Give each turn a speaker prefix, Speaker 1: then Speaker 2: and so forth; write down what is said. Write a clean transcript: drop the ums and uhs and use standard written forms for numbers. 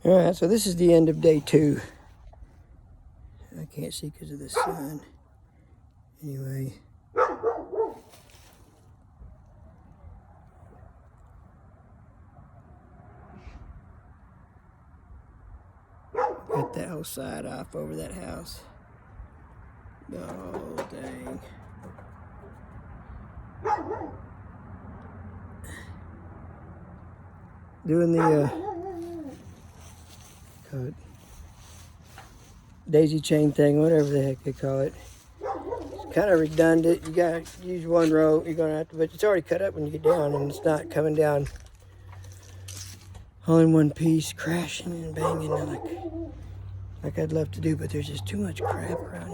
Speaker 1: All right, so this is the end of day 2. I can't see because of the sun. Anyway. Got that whole side off over that house. Oh, dang. Doing the daisy chain thing, whatever the heck they call it. It's kind of redundant. You gotta use one row. You're gonna have to, but it's already cut up when you get down, and it's not coming down all in one piece, crashing and banging like I'd love to do, but there's just too much crap around here.